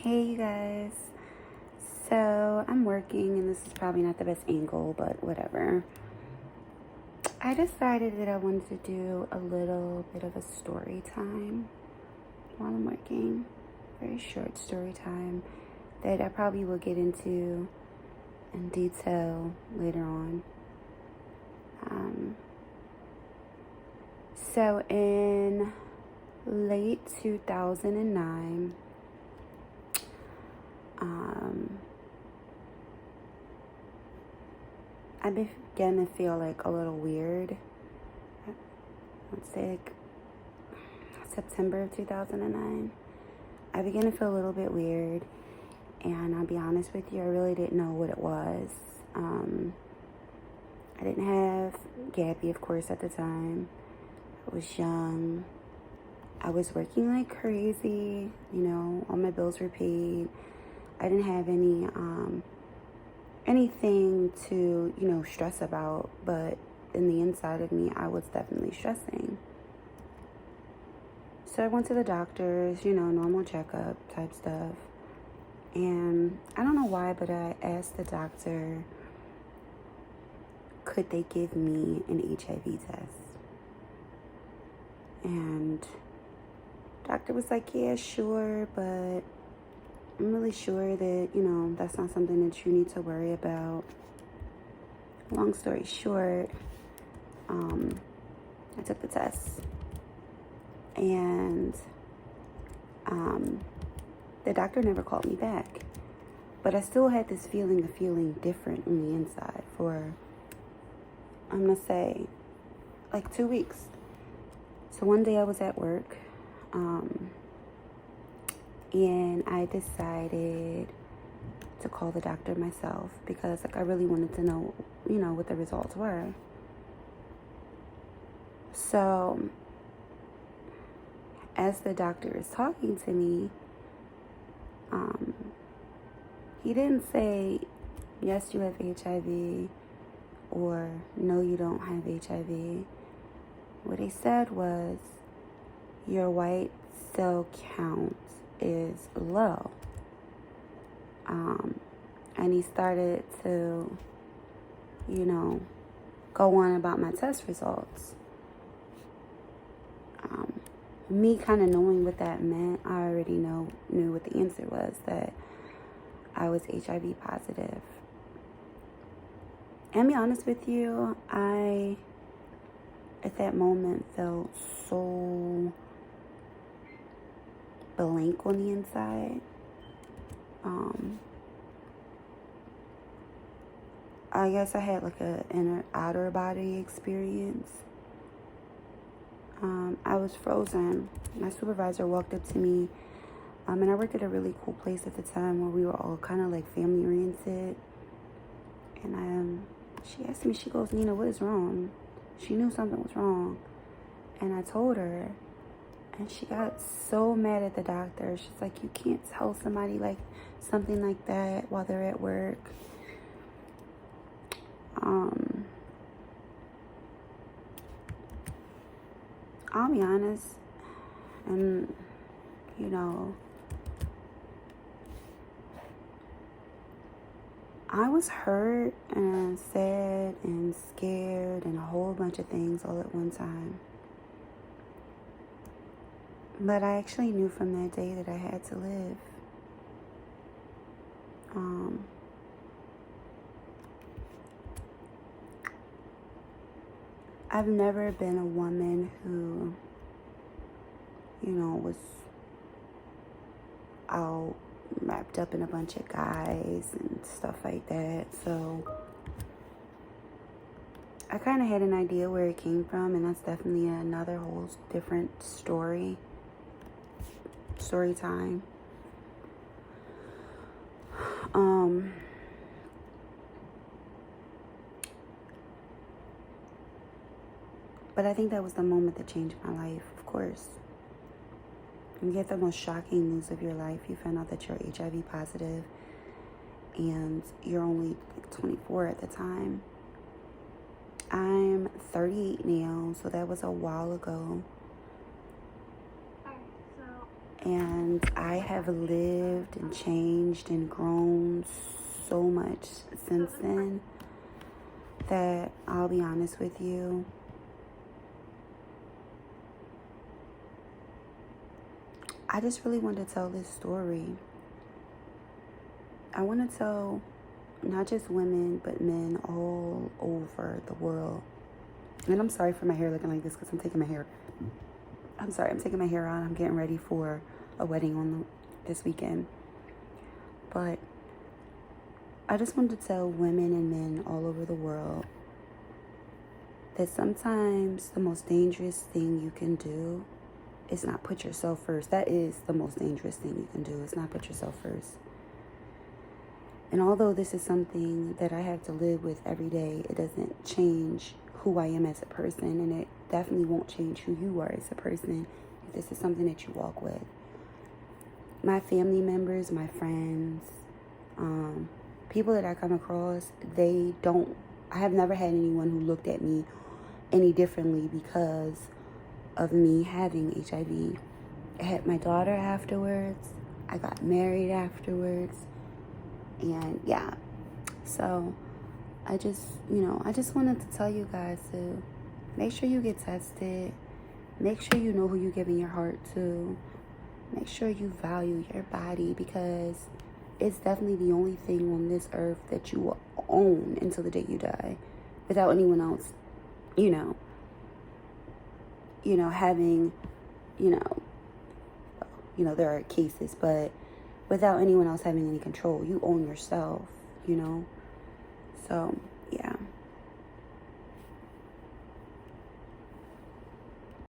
Hey you guys. So I'm working and this is probably not the best angle, but whatever. I decided that I wanted to do a little bit of a story time while I'm working. Very short story time that I probably will get into in detail later on. So in late 2009, I began to feel like a little weird. Let's say like September of 2009. I began to feel a little bit weird, and I'll be honest with you, I really didn't know what it was. I didn't have Gabby, of course, at the time. I was young. I was working like crazy, all my bills were paid. I didn't have anything to, stress about, but in the inside of me, I was definitely stressing. So I went to the doctors, normal checkup type stuff. And I don't know why, but I asked the doctor, could they give me an HIV test? And the doctor was like, yeah, sure, but I'm really sure that, that's not something that you need to worry about. Long story short, I took the test. And the doctor never called me back. But I still had this feeling of feeling different on the inside for, I'm going to say, like 2 weeks. So one day I was at work, and I decided to call the doctor myself because I really wanted to know, what the results were. So as the doctor is talking to me, he didn't say, yes, you have HIV, or no, you don't have HIV. What he said was, your white cell count is low. And he started to, go on about my test results. Me kind of knowing what that meant, I already knew what the answer was, that I was HIV positive. And be honest with you, I, at that moment, felt so blank on the inside. I guess I had like a inner outer body experience. I was frozen. My supervisor walked up to me, and I worked at a really cool place at the time where we were all kind of like family oriented. And she asked me, she goes, Nina, what is wrong? She knew something was wrong. And I told her, and she got so mad at the doctor. She's like, you can't tell somebody like something like that while they're at work. I'll be honest, and I was hurt and sad and scared and a whole bunch of things all at one time. But I actually knew from that day that I had to live. I've never been a woman who, was out wrapped up in a bunch of guys and stuff like that. So I kind of had an idea where it came from, and that's definitely another whole different story time. But I think that was the moment that changed my life, of course. You get the most shocking news of your life. You find out that you're HIV positive, and you're only like 24 at the time. I'm 38 now, so that was a while ago. And I have lived and changed and grown so much since then that I'll be honest with you, I just really want to tell this story. I want to tell not just women, but men all over the world. And I'm sorry for my hair looking like this because I'm taking my hair out. I'm getting ready for a wedding this weekend. But I just wanted to tell women and men all over the world that sometimes the most dangerous thing you can do is not put yourself first. That is the most dangerous thing you can do, is not put yourself first. And although this is something that I have to live with every day, it doesn't change who I am as a person, and it definitely won't change who you are as a person if this is something that you walk with. My family members, my friends, people that I come across, I have never had anyone who looked at me any differently because of me having HIV. I had my daughter afterwards. I got married afterwards. And yeah, so I just wanted to tell you guys to make sure you get tested. Make sure you know who you're giving your heart to. Make sure you value your body, because it's definitely the only thing on this earth that you will own until the day you die, without anyone else, having, there are cases, but without anyone else having any control. You own yourself, So